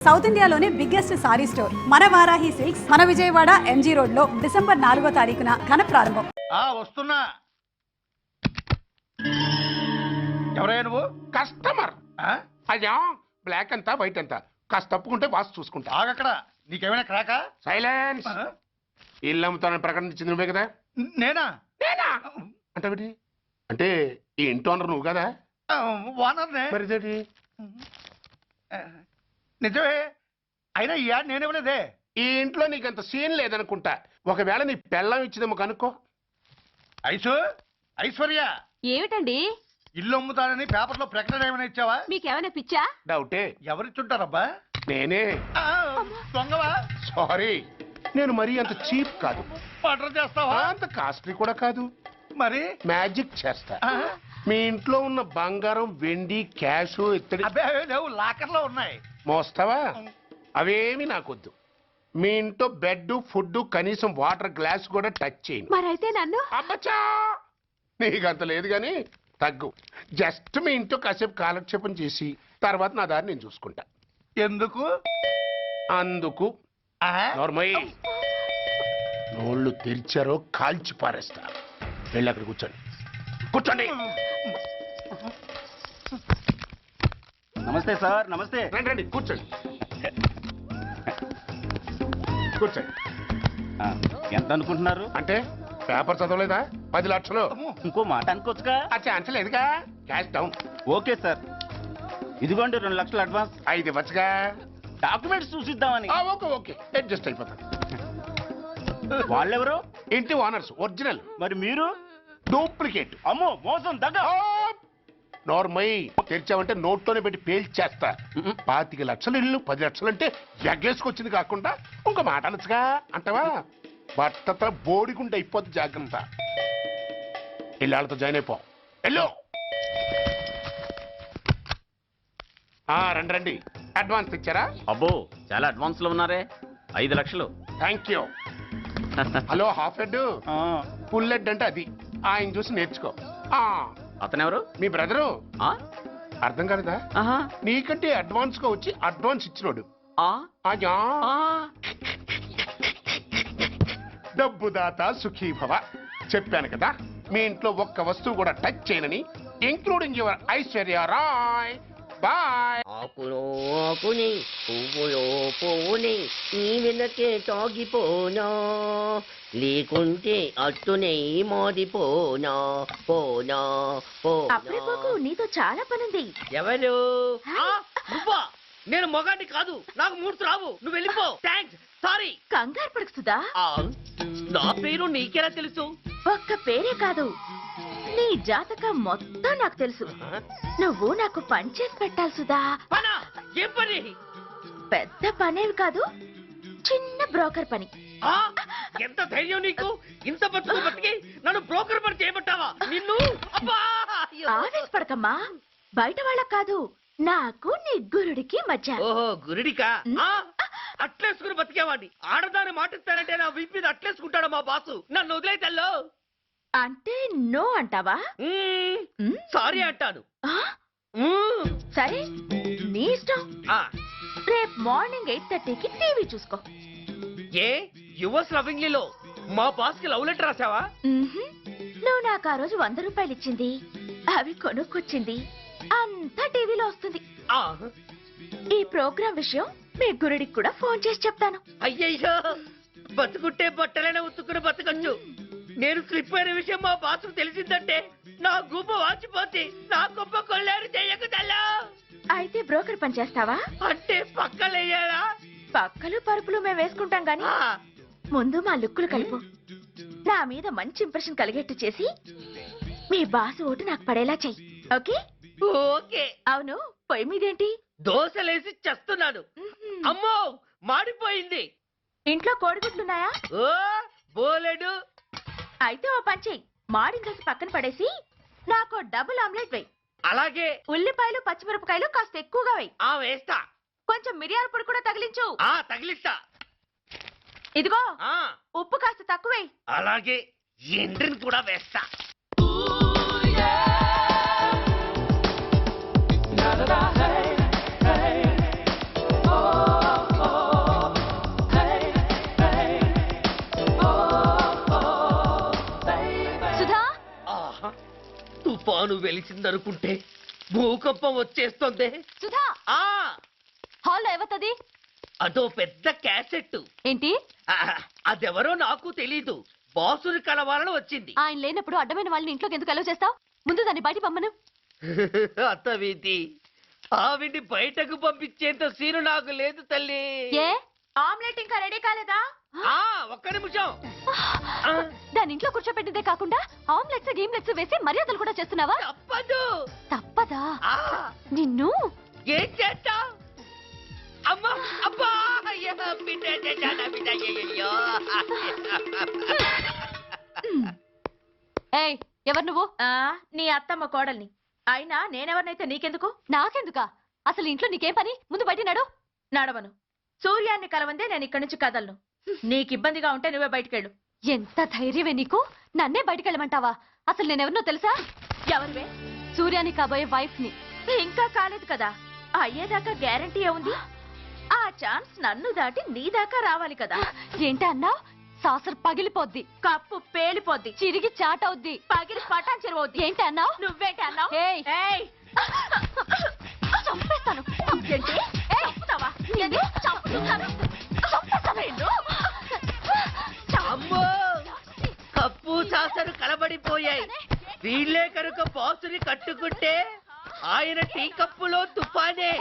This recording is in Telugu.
సౌత్ ఇండియాలోనే బిగ్గెస్ట్ సారీ స్టోర్ మన వారాహి సిల్క్స్ మన విజయవాడ ఎంజీ రోడ్ లో డిసెంబర్ 4వ తారీఖున ఘన ప్రారంభం. వస్తున్నా. ఎవరయ్యా నువ్వు? కస్టమర్. అయ్యా బ్లాక్ అంతా వైట్ అంతా కాస్త తప్పుకుంటే బాస్ చూసుకుంటా. ఆగక్కడ. నీకేమైనా క్రాకా? సైలెన్స్. ఇల్లు అమ్ముతానని ప్రకటించింది నువ్వే కదా? నేనా? నేనా అంటే అంటే ఈ ఇంటి ఓనర్ నువ్వు కదా? ఓనర్నే. మరి ఇదేంటి? నిజమే. అయినా ఈ యాడ్ నేనేమలేదే. ఈ ఇంట్లో నీకంత సీన్ లేదనుకుంటా. ఒకవేళ నీ పెళ్ళం ఇచ్చిందేమో కనుక్కో. ఐశ్వర్య ఏమిటండి? ఇల్లు అమ్ముతానని పేపర్ లో ప్రకటన ఏమైనా ఇచ్చావా? మీకేమైనా పిచ్చా? డౌటే. ఎవరిచ్చుంటారబ్బా? నేనే. దొంగవా? సారీ, నేను మరీ అంత చీప్ కాదు. మర్డర్ చేస్తావా? అంత కాస్ట్లీ కూడా కాదు. మరి మ్యాజిక్ చేస్తా. మీ ఇంట్లో ఉన్న బంగారం, వెండి, క్యాష్, ఇత్తడి అబ్బే లేవు, లాకర్ లో ఉన్నాయి. మోస్తావా? అవేమి నాకొద్దు. మీ ఇంట్లో బెడ్, ఫుడ్, కనీసం వాటర్ గ్లాస్ కూడా టచ్ చేయను. మరైతే నన్ను అబ్బచ్చా, నీకంత లేదు గాని తగ్గు. జస్ట్ మీ ఇంట్లో కాసేపు కాలక్షేపం చేసి తర్వాత నా దారి నేను చూసుకుంటా. ఎందుకు? అందుకు. నోర్మయ్య, నోళ్ళు తెరిచారో కాల్చి పారేస్తా. వెళ్ళి అక్కడ కూర్చోండి. కూర్చోండి. నమస్తే సార్. నమస్తే. రండి రండి, కూర్చోండి. కూర్చోండి. ఎంత అనుకుంటున్నారు? అంటే పేపర్ చదవలేదా? 10 లక్షలు. ఇంకో మాట అనుకోవచ్చుగా. ఆ ఛాన్స్ లేదుగా. Cash down. ఓకే సార్, ఇదిగోండి 2 లక్షలు అడ్వాన్స్. 5 ఇవ్వచ్చుగా. డాక్యుమెంట్స్ చూసిద్దామని. ఓకే ఓకే, అడ్జస్ట్ అయిపోతాను. వాళ్ళెవరు? ఇంటి ఓనర్స్. ఒరిజినల్. మరి మీరు? డూప్లికేట్. అమ్మో, మోసం, దగ్గ. నోర్మై, తెరిచావంటే నోట్లోనే పెట్టి పేల్చేస్తా. 25 లక్షలు ఇల్లు 10 లక్షలు అంటే ఎగ్గేసుకొచ్చింది కాకుండా ఇంకో మాట అనొచ్చుగా. అంటావా? భర్తతో బోడిగుండి అయిపోద్ది. జాగ్రత్త. ఇల్లాళ్ళతో జాయిన్ అయిపో. ఎల్లో. రండి రండి. అడ్వాన్స్ ఇచ్చారా? అబ్బో, చాలా అడ్వాన్స్ లో ఉన్నారే. 5 లక్షలు. Thank you. Hello, half head, full head అంటే అది. ఆయన చూసి నేర్చుకో. అతనెవరు? మీ బ్రదరు. అర్థం కాలేదా? నీకంటే అడ్వాన్స్ గా వచ్చి అడ్వాన్స్ ఇచ్చినోడు. డబ్బు దాత సుఖీభవ. చెప్పాను కదా, మీ ఇంట్లో ఒక్క వస్తువు కూడా టచ్ చేయనని, including your Aishwarya Rai. Bye. ఆకులో ఆకుని, పువ్వులో పువ్వుని, నీ వెనకే తాగిపోనా, లేకుంటే అట్టునే మాడిపోనా. పోనా అప్పుడే నీతో చాలా పనుంది. ఎవరు? నువ్వా? నేను మొగాన్ని కాదు, నాకు మూర్తి రావు. నువ్వు వెళ్ళిపో. Thanks, sorry. కంగారు పడుకుతుందా? నా పేరు నీకెలా తెలుసు? ఒక్క పేరే కాదు, నీ జాతకం మొత్తం నాకు తెలుసు. నువ్వు నాకు పని చేసి పెట్టాలి సుధా. పనా? ఏం పని? పెద్ద పనేవి కాదు, చిన్న బ్రోకర్ పని. ఎంత ధైర్యం నీకు? ఇంత బతికి నన్ను బ్రోకర్ పని చేయబట్టావా? నిన్ను ఆవేశపడకమ్మా. బయట వాళ్ళకి కాదు, నాకు నీ గురుడికి మధ్య. ఓహో, గురుడికా? అట్లేసుకుని బతికేవాడిని. ఆడదాన్ని మాటిస్తానంటే నా వీపు మీద అట్లేసుకుంటాడు మా బాసు. నన్ను వదిలేతల్లో. అంటే నో అంటావా? సారీ అంటాను. సరే, నీ ఇష్టం. రేపు మార్నింగ్ 8:30కి టీవీ చూసుకో. ఏ యువర్స్ లవింగ్లీలో మా బాస్ కి లవ్ లెటర్ రాసావా? నువ్వు నాకు ఆ రోజు 100 రూపాయలు ఇచ్చింది, అవి కొనుక్కొచ్చింది అంతా టీవీలో వస్తుంది. ఈ ప్రోగ్రాం విషయం మీ గురుడికి కూడా ఫోన్ చేసి చెప్తాను. అయ్యయ్యో, బతుకుంటే బట్టలైనా ఉత్తుకుని బతకచ్చు. నేను స్లిప్ అయిన విషయం మా బాసు తెలిసిందంటే నా గుబ్బ వాచిపోతే నా గొప్ప కొల్లారు చెయ్యకుదల్లా. అయితే బ్రోకర్ పని చేస్తావా? అంటే పక్కలేయాలా? పక్కలు పరుపులు మేము వేసుకుంటాం గాని ముందు మా లుక్కులు కలుపు. నా మీద మంచి ఇంప్రెషన్ కలిగేట్టు చేసి మీ బాసు ఓటు నాకు పడేలా చెయ్యి. ఓకే? ఓకే. అవును, పొయ్యి మీదేంటి? దోశలేసి చేస్తున్నాను. అమ్మో, మాడిపోయింది. ఇంట్లో కోడిగుడ్లున్నాయా? ఓ బోలెడు. అయితే ఓ పని చెయ్యి, మాడిన దోశ పక్కన పడేసి నాకు డబుల్ ఆమ్లెట్ వేయి. అలాగే. ఉల్లిపాయలు పచ్చిమిరపకాయలు కాస్త ఎక్కువగా వేయి. వేస్తా. కొంచెం మిరియాల పొడి కూడా తగిలించు. తగిలిస్తా. ఇదిగో, ఉప్పు కాస్త తక్కువే. అలాగే, ఎండ్రిని కూడా వేస్తా. hey, hey, oh. తాను వెలిసిందనుకుంటే భూకంపం వచ్చేస్తుంది. సుధా ఆ హాల్లో ఏవతది అదో పెద్ద క్యాసెట్. ఏంటి అదెవరో నాకు తెలీదు. బాసుని కలవాలని వచ్చింది. ఆయన లేనప్పుడు అడ్డమైన వాళ్ళని ఇంట్లోకి ఎందుకు అలౌ చేస్తావు? ముందు దాన్ని బయట పంపను. అత్తవిధి ఆవిడ్ని బయటకు పంపించేంత సీను నాకు లేదు తల్లి. ఏ ఆమ్లెట్ ఇంకా రెడీ కాలేదా? ఒక్క నిమిషం. దాని ఇంట్లో కూర్చోపెట్టిందే కాకుండా ఆమ్లెట్స్ గేమ్లెట్స్ వేసి మర్యాదలు కూడా చేస్తున్నావా? తప్పదు. తప్పదా? ఆ నిన్ను ఏం చేస్తా? అమ్మా అబ్బా అయ్యా, బిడ్డ చేశానా బిడ్డ, అయ్యయ్యో. ఏయ్ ఎవరు నువ్వు? నీ అత్తమ్మ కోడల్ని. అయినా నేనెవరినైతే నీకెందుకు? నాకెందుకా? అసలు ఇంట్లో నీకేం పని? ముందు బయట నడు. నడవను. సూర్యాన్ని కలవందే నేను ఇక్కడి నుంచి కదలను. నీకు ఇబ్బందిగా ఉంటే నువ్వే బయటకెళ్ళు. ఎంత ధైర్యమే నీకు? నన్నే బయటకెళ్ళమంటావా? అసలు నేనెవరినో తెలుసా? ఎవరివే? సూర్యాని కాబోయే వైఫ్ ని. ఇంకా కాలేదు కదా, అయ్యేదాకా గ్యారంటీ ఏముంది? ఆ ఛాన్స్ నన్ను దాటి నీ దాకా రావాలి కదా. ఏంటి అన్నా? సాసర్ పగిలిపోద్ది, కప్పు పేలిపోద్ది, చిరిగి చాటవుద్ది, పగిలి పటాన్ చెరువవుద్ది. ఏంటి అన్నా? నువ్వేంటి అన్నావు? చంపేస్తాను. ఏంటి? చంపుతావా? చంపుతాను. అమ్మో, కప్పు సాసరు కలబడిపోయాయి. వీళ్ళే కనుక బాసుని కట్టుకుంటే ఆయన టీ కప్పులో తుఫానే.